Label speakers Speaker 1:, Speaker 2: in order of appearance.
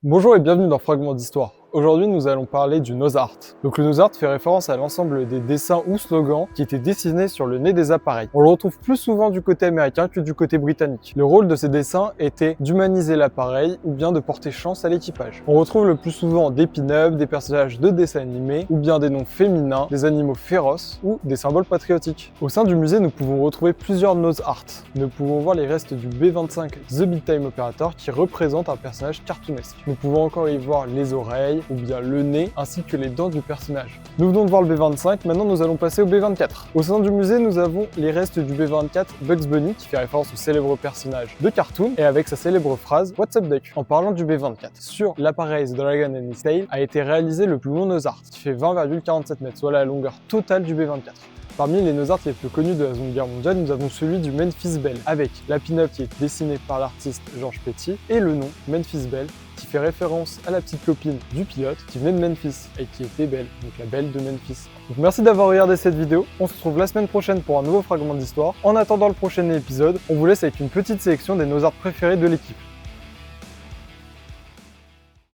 Speaker 1: Bonjour et bienvenue dans Fragments d'Histoire. Aujourd'hui, nous allons parler du nose art. Donc le nose art fait référence à l'ensemble des dessins ou slogans qui étaient dessinés sur le nez des appareils. On le retrouve plus souvent du côté américain que du côté britannique. Le rôle de ces dessins était d'humaniser l'appareil ou bien de porter chance à l'équipage. On retrouve le plus souvent des pin-ups, des personnages de dessins animés ou bien des noms féminins, des animaux féroces ou des symboles patriotiques. Au sein du musée, nous pouvons retrouver plusieurs nose art. Nous pouvons voir les restes du B-25 The Big Time Operator qui représente un personnage cartoonesque. Nous pouvons encore y voir les oreilles, ou bien le nez, ainsi que les dents du personnage. Nous venons de voir le B-25, maintenant nous allons passer au B-24. Au sein du musée, nous avons les restes du B-24 Bugs Bunny, qui fait référence au célèbre personnage de cartoon, et avec sa célèbre phrase « What's up Duck ?» En parlant du B-24, sur l'appareil The Dragon and His Tail a été réalisé le plus long nose art, qui fait 20,47 mètres, soit la longueur totale du B-24. Parmi les nose art les plus connus de la Seconde Guerre mondiale, nous avons celui du Memphis Belle, avec la pin-up qui est dessinée par l'artiste Georges Petit, et le nom Memphis Belle, qui fait référence à la petite copine du pilote qui venait de Memphis et qui était belle, donc la belle de Memphis. Donc merci d'avoir regardé cette vidéo, on se retrouve la semaine prochaine pour un nouveau fragment d'histoire. En attendant le prochain épisode, on vous laisse avec une petite sélection des nose art préférés de l'équipe.